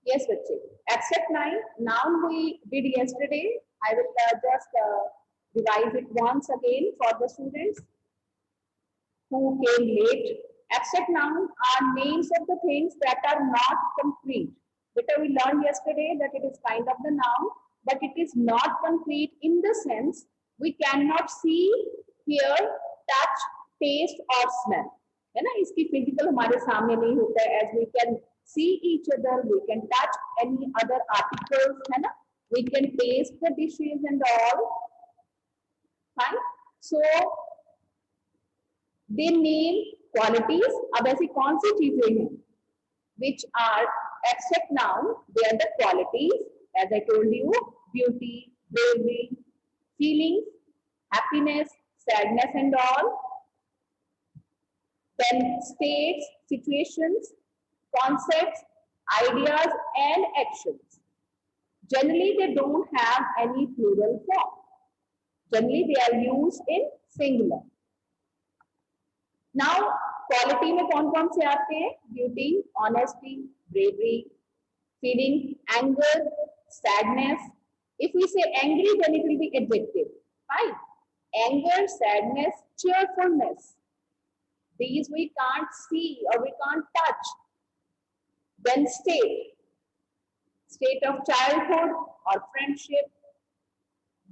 Yes, बच्चे. Except 9. Noun we did yesterday. I will just revise it once again for the students who came late. Except noun are names of the things that are not concrete. Beta, we learned yesterday that it is kind of the noun, but it is not concrete in the sense we cannot see, hear, touch, taste or smell. है ना, इसकी physical हमारे सामने नहीं होता है. As we can see each other, we can touch any other articles, है ना, we can taste the dishes and all. Fine. So they name qualities. अब ऐसी कौन सी चीजें हैं which are except noun? They are the qualities, as I told you: beauty, bravery, feelings, happiness, sadness and all. Then states, situations, concepts, ideas and actions. Generally they don't have any plural form. Generally they are used in singular. Now quality में कौन कौन से आते हैं? Beauty, honesty, bravery, feeling, anger, sadness. If we say angry, then it will be adjective. Fine. Anger, sadness, cheerfulness. These we can't see or we can't touch. Then state of childhood or friendship.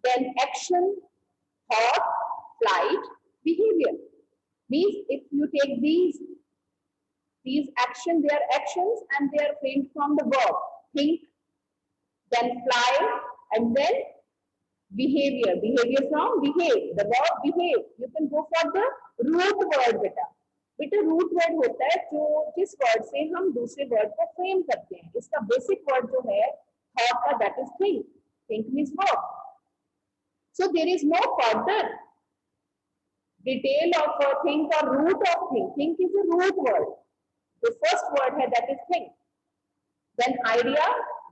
Then action, thought, flight, behavior. Means if you take these actions, they are actions and they are framed from the verb think, then fly, and then behavior. Behavior from behave, the verb behave. You can go for the root word. बेटा root word होता है जो जिस word से हम दूसरे word को frame करते हैं. इसका बेसिक वर्ड जो है थॉट का, that is think. Think means verb. So there is no further detail of think or root of think. Think is a root word. The first word है that is think. Then idea,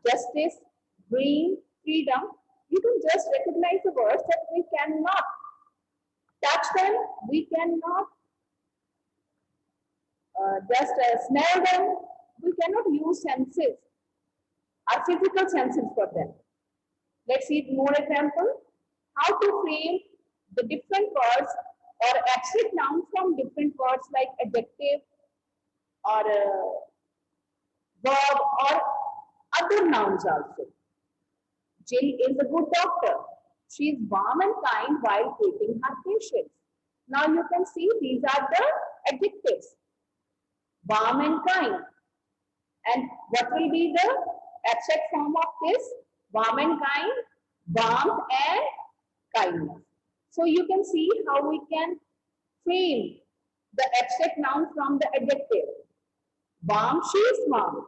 justice, dream, freedom. You can just recognize the words that we cannot touch them. We cannot just smell them. We cannot use senses, our physical senses for them. Let's see more example. How to frame the different words or abstract nouns from different words like adjective or verb or other nouns also. Jill is a good doctor. She is warm and kind while treating her patients. Now you can see these are the adjectives. Warm and kind. And what will be the abstract form of this? Warm and kind, warmth and kindness. So you can see how we can frame the abstract noun from the adjective. Warm, she is warm,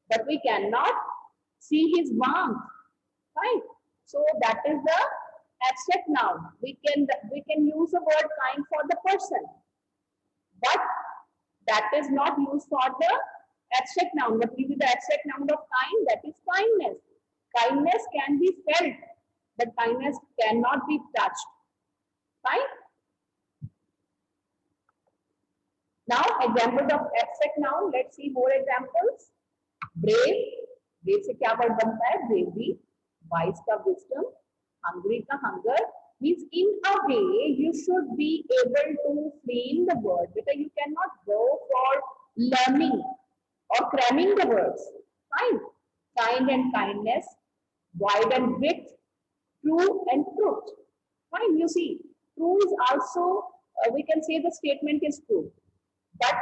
but we cannot see his warmth, right? So that is the abstract noun. We can use the word kind for the person, but that is not used for the abstract noun. What will be the abstract noun of kind? That is kindness. Kindness can be felt, but kindness cannot be touched. Fine. Now examples of abstract noun. Let's see more examples. Brave. Brave से क्या word बनता है? Bravery. Wise का wisdom. Hungry का hunger. Means in a way you should be able to frame the word. Because you cannot go for learning or cramming the words. Fine. Kind and kindness. Wide and width. True and truth. Fine. You see. True is also, we can say the statement is true. But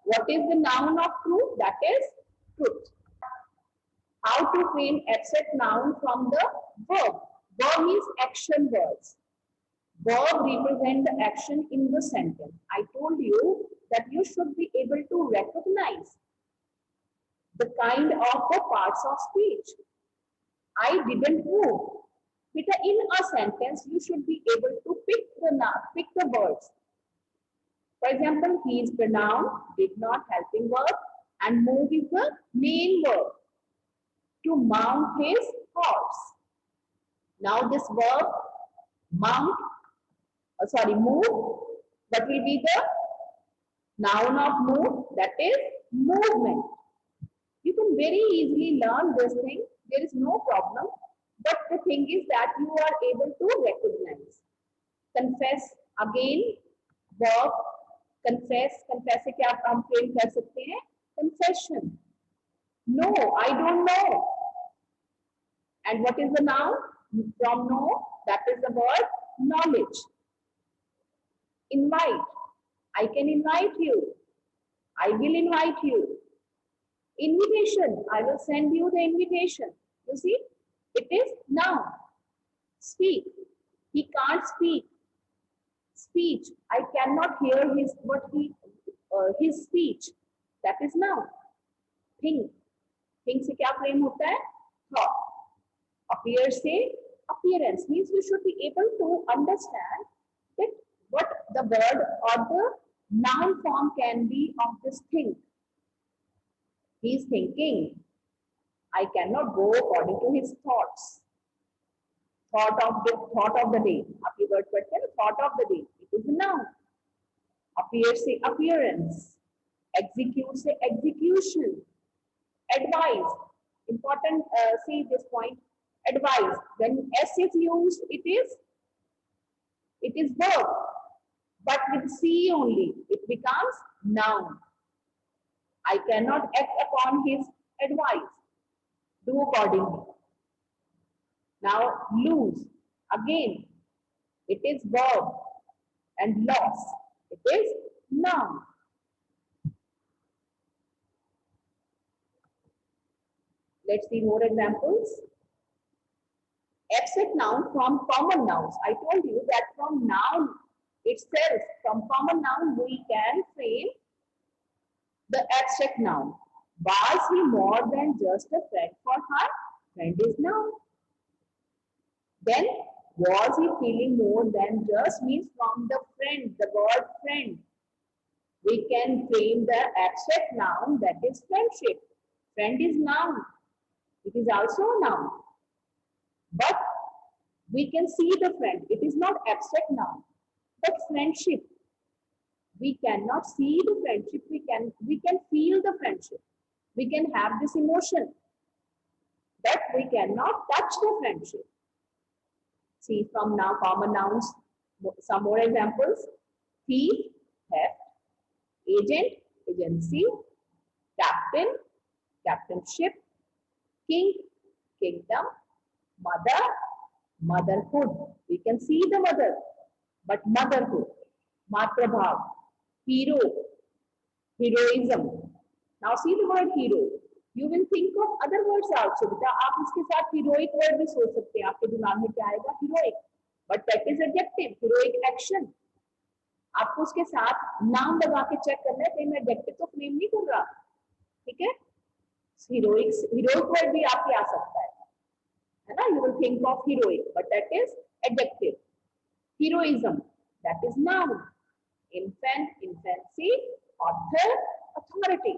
what is the noun of true? That is truth. How to frame abstract noun from the verb? Verb means action words. Verb represent the action in the sentence. I told you that you should be able to recognize the kind of the parts of speech. I didn't move. Because in a sentence, you should be able to pick the words. For example, he is the noun, did not helping verb, and move is the main verb. To mount his horse. Now this verb, mount, move, what will be the noun of move? That is movement. You can can very easily learn this thing. There is no problem. But the thing is that you are able to recognize. Confess again, verb, confess. Confess से क्या हम frame कर सकते हैं? Confession. No, I don't know. And what is the noun? From know, that is the word knowledge. Invite. I can invite you. I will invite you. Invitation. I will send you the invitation. You see, it is noun. Speak. He can't speak. Speech. I cannot hear his speech. That is noun. Think. Think से क्या frame होता है? Thought. Appear से appearance means you should be able to understand that what the word or the noun form can be of this thing. He is thinking. I cannot go according to his thoughts. Thought of the day. आप ये word पढ़ते हैं, thought of the day. It is a noun. Appear से appearance. Execute से execution. Advise. Important. See this point. Advise. When S is used, it is verb. But with C only, it becomes noun. I cannot act upon his advice. Do accordingly. Now, lose. Again, it is verb. And loss, it is noun. Let's see more examples. Abstract noun from common nouns. I told you that from noun itself, from common noun, we can frame the abstract noun. Was he more than just a friend for her? Friend is noun. Then, was he feeling more than just means from the friend, the word friend. We can frame the abstract noun that is friendship. Friend is noun. It is also a noun. But we can see the friend. It is not abstract noun. But friendship. We cannot see the friendship. We can feel the friendship. We can have this emotion. But we cannot touch the friendship. See from now common nouns, some more examples. Thief, theft. Agent, agency. Captain, captainship. King, kingdom. Mother, motherhood. We can see the mother, but motherhood. Matrabhav. Hero, heroism. Now see the word hero. You will think of other words also. बेटा आप इसके साथ heroic word भी सोच सकते हैं. आपके दिमाग में क्या आएगा? Heroic. But that is adjective. Heroic action. आपको उसके साथ नाम लगा के चेक करना है कहीं मैं adjective तो फ्रेम नहीं कर रहा. ठीक है? Heroic word भी आपके आ सकता है. है ना? You will think of heroic, but that is adjective. Heroism. That is noun. Infant, infancy. Author, authority.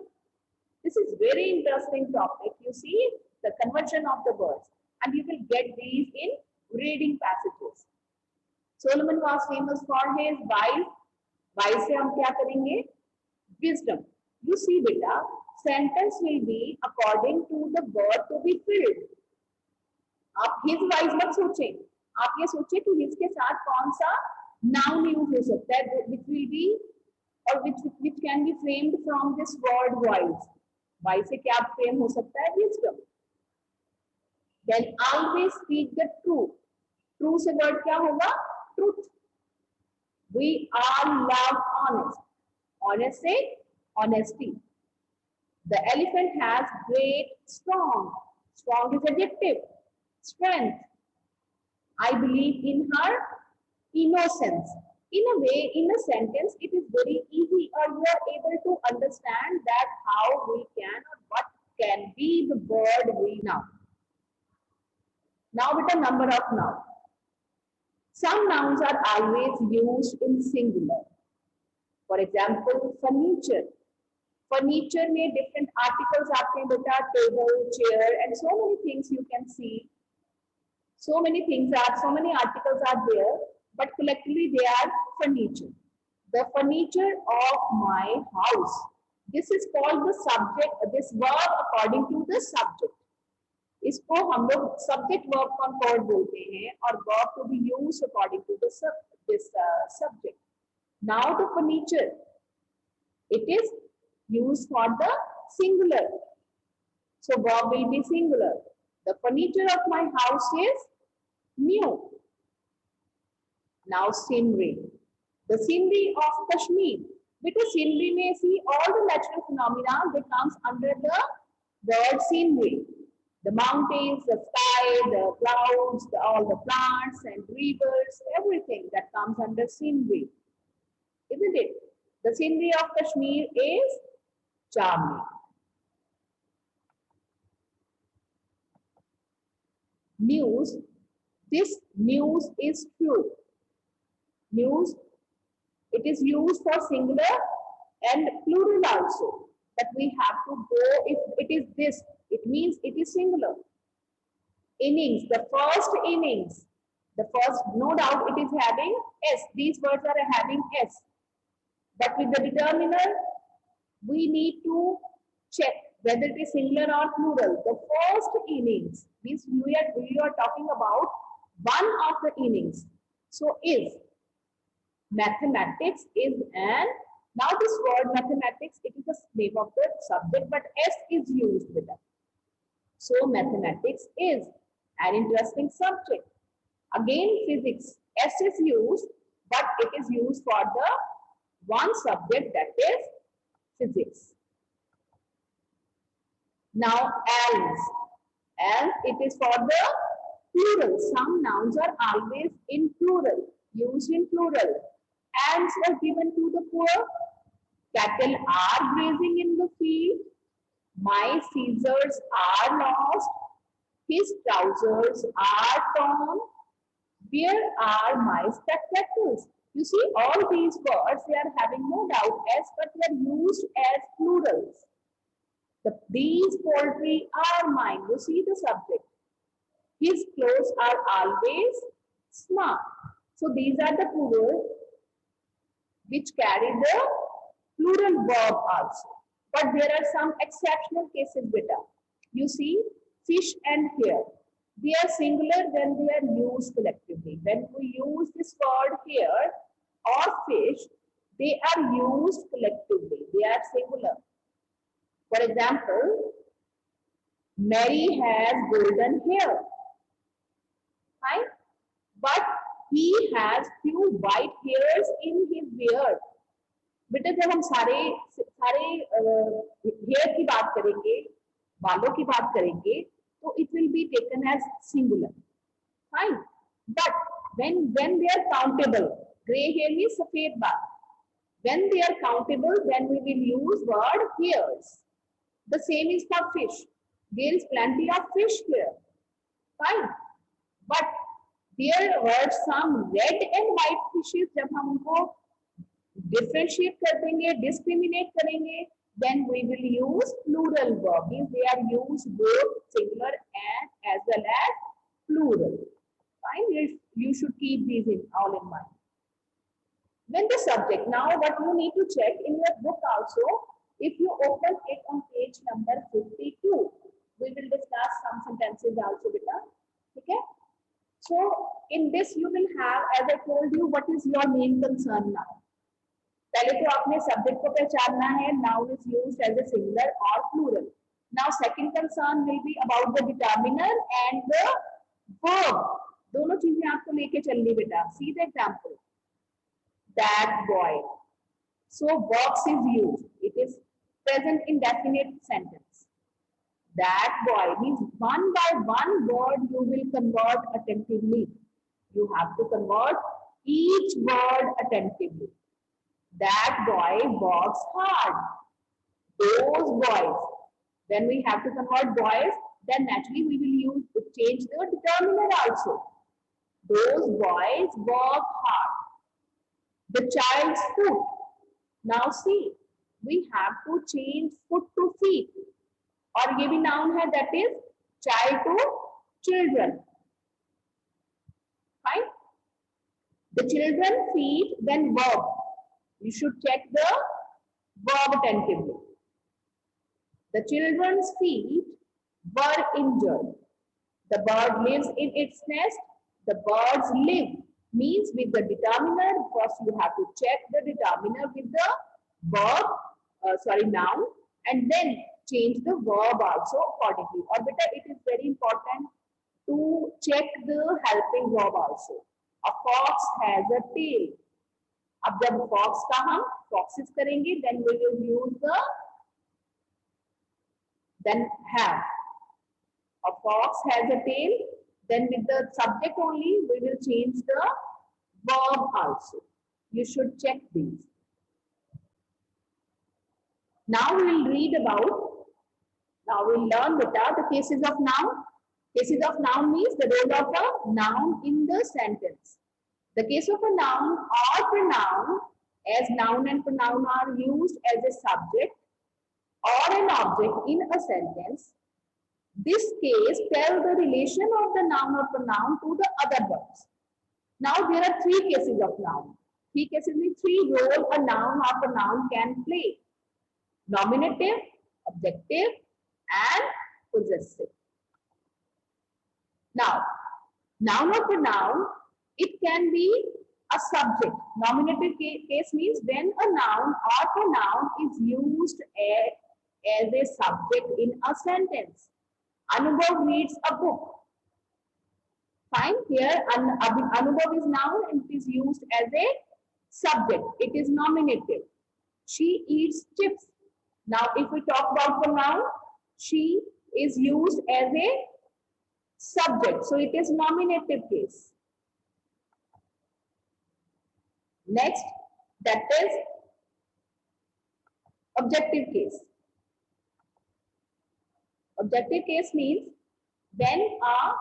This is very interesting topic. You see the conversion of the words, and you will get these in reading passages. Solomon was famous for his wise. Wise से हम क्या करेंगे? Wisdom. You see, beta, sentence will be according to the word to be filled. आप his wise मत सोचें. आप ये सोचें कि his के साथ कौन सा noun use हो सकता है, which will be or which can be framed from this word wise. Wise से क्या frame हो सकता है? Wisdom. Then always speak the truth. True से word क्या होगा? Truth. We all love honest. Honest से honesty. The elephant has great strong. Strong is adjective. Strength. I believe in her innocence. In a way, in a sentence, it is very easy, or you are able to understand that how we can or what can be the word we know. Now with a number of nouns. Some nouns are always used in singular. For example, furniture. Furniture में different articles आते हैं बेटा, table, chair, and so many things you can see. So many articles are there, but collectively they are furniture. The furniture of my house. This is called the subject, this verb according to the subject. इसको हम लोग subject verb concord बोलते हैं और verb to be used according to the subject. Now the furniture, it is used for the singular, so verb will be singular. The furniture of my house is new. Now scenery, the scenery of Kashmir. Because scenery may see all the natural phenomena that comes under the word scenery. The mountains, the sky, the clouds, all the plants and rivers, everything that comes under scenery. Isn't it? The scenery of Kashmir is charming. News. This news is true. News, it is used for singular and plural also. But we have to go, if it is this, it means it is singular. Innings, the first innings. The first, no doubt it is having S. These words are having S. But with the determiner, we need to check whether it is singular or plural. The first innings means we are talking about one of the innings. So is. Mathematics is an, now this word mathematics, it is the name of the subject, but S is used with it. So mathematics is an interesting subject. Again physics, S is used, but it is used for the one subject, that is physics. Now as it is for the plural. Some nouns are always in plural, used in plural. Ants are given to the poor. Cattle are grazing in the field. My scissors are lost. His trousers are torn. Where are my spectacles? You see, all these words, they are having no doubt S, but they are used as plurals. These poultry are mine. You see the subject. His clothes are always smart. So these are the plural which carry the plural verb also. But there are some exceptional cases, beta. You see, fish and hare. They are singular when they are used collectively. When we use this word hare or fish, they are used collectively. They are singular. For example, Mary has golden hair. Right? But he has few white hairs in his beard. बेटा जब हम सारे hair की बात करेंगे, बालों की बात करेंगे, तो it will be taken as singular. Fine. But when they are countable, gray hair means सफेद बाल. When they are countable, then we will use word hairs. The same is for fish. There is plenty of fish here. Fine. But there were some red and white fishes. जब हम उनको differentiate कर देंगे, discriminate करेंगे, then we will use plural verb. Means they are used both singular and as well as plural. Fine. You should keep these all in mind. When the subject, now what you need to check in your book also, if you open it on page number 52, we will discuss some sentences also with us. Okay? So in this you will have, as I told you, what is your main concern now. पहले तो आपने subject को पहचानना है, noun is used as a singular or plural. Now second concern will be about the determiner and the verb. दोनों चीजें आपको लेके चलनी बेटा. See the example. That boy. So box is used. It is present indefinite sentence. That boy means one by one word you will convert attentively. You have to convert each word attentively. That boy works hard. Those boys. When we have to convert boys, then naturally we will change the determiner also. Those boys work hard. The child's foot. Now see, we have to change foot to feet. और ये भी noun है, that is child to children. Fine. The children feet, then verb. You should check the verb attentively. The children's feet were injured. The bird lives in its nest. The birds live means with the determiner. First you have to check the determiner with the verb, noun, and then change the verb also accordingly. Or beta, it is very important to check the helping verb also. A fox has a tail. अब जब fox का हम foxes करेंगे, then we will use the then have. A fox has a tail. Then with the subject only, we will change the verb also. You should check these. Now we will read about. Now we will learn the cases of noun. Cases of noun means the role of a noun in the sentence. The case of a noun or pronoun, as noun and pronoun are used as a subject or an object in a sentence. This case tells the relation of the noun or pronoun to the other verbs. Now there are three cases of noun. Three cases means three roles a noun or pronoun can play: nominative, objective, and possessive. Now, noun or pronoun, it can be a subject. Nominative case means when a noun or pronoun is used as a subject in a sentence. Anubhav reads a book. Fine. Here, Anubhav is noun and it is used as a subject. It is nominative. She eats chips. Now, if we talk about pronoun, she is used as a subject. So, it is nominative case. Next, that is objective case. Objective case means when a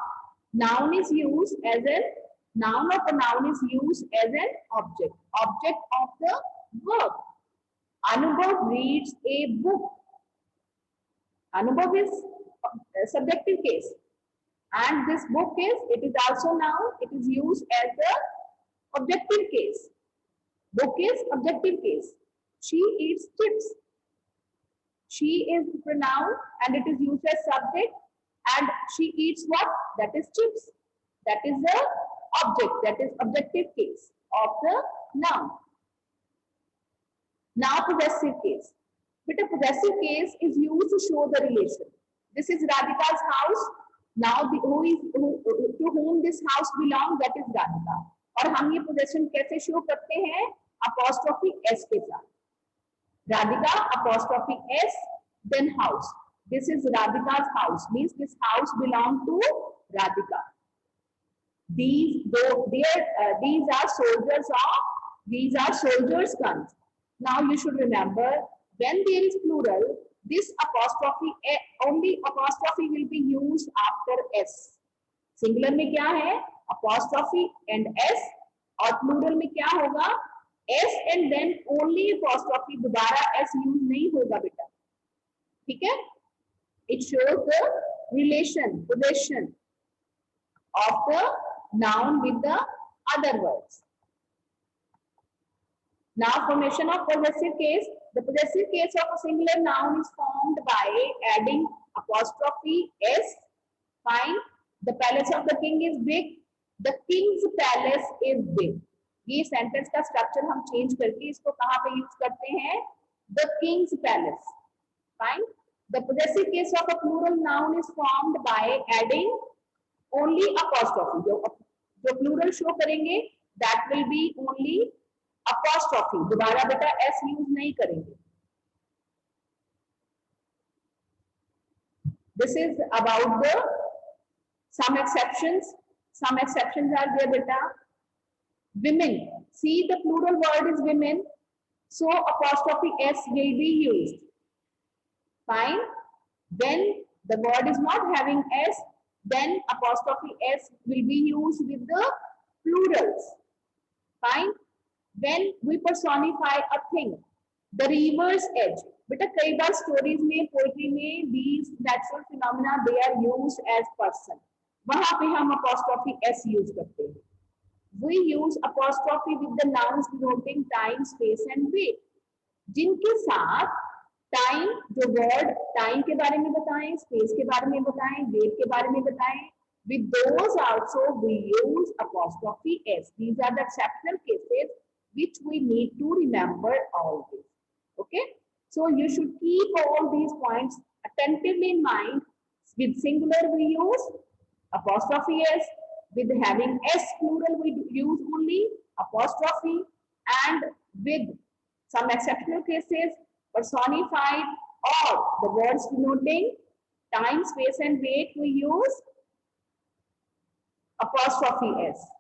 noun is used as a noun or pronoun is used as an object of the verb. Anubhav reads a book. Anubhav is a subjective case, and this book is also noun. It is used as the objective case. Book is objective case. She eats chips. She is pronoun and it is used as subject, and she eats what? That is chips. That is the object. That is objective case of the noun. Now possessive case. But a possessive case is used to show the relation. This is Radhika's house. Now to whom this house belongs, that is Radhika. और हम ये possession कैसे show करते हैं? Apostrophe s के साथ. Radhika apostrophe s, then house. This is Radhika's house, means this house belongs to Radhika. These are soldiers' guns. Now you should remember, when there is plural, this apostrophe only apostrophe will be used after s. Singular में क्या है? Apostrophe and s, और plural में क्या होगा? S and then only apostrophe, दोबारा s use नहीं होगा बेटा, ठीक है? It shows the relation, possession of the noun with the other words. Now formation of possessive case. The possessive case of a singular noun is formed by adding apostrophe s. Fine. The palace of the king is big. The king's palace is big. ये sentence का structure हम change करके इसको कहाँ पे use करते हैं? The king's palace. Fine. The possessive case of a plural noun is formed by adding only apostrophe. जो plural show करेंगे, that will be only apostrophe. दोबारा बेटा s यूज नहीं करेंगे. This is about the some exceptions. Some exceptions are there beta. Women. See, the plural word is women, so apostrophe s will be used. Fine. When the word is not having s, then apostrophe s will be used with the plurals. Fine. When we personify a thing, the river's edge. बेटा कई बार stories में, poetry में these natural phenomena they are used as person. वहां पे हम apostrophe s use करते हैं. We use apostrophe with the nouns denoting time, space and weight. जिनके साथ टाइम, जो वर्ड टाइम के बारे में बताएं, स्पेस के बारे में बताएं, डेट के बारे में बताएं, with those also we use apostrophe s. These are the exceptional cases which we need to remember always. Okay, so you should keep all these points attentively in mind. With singular we use apostrophe s, with having s plural we use only apostrophe, and with some exceptional cases personified or the words denoting time, space and date we use apostrophe s.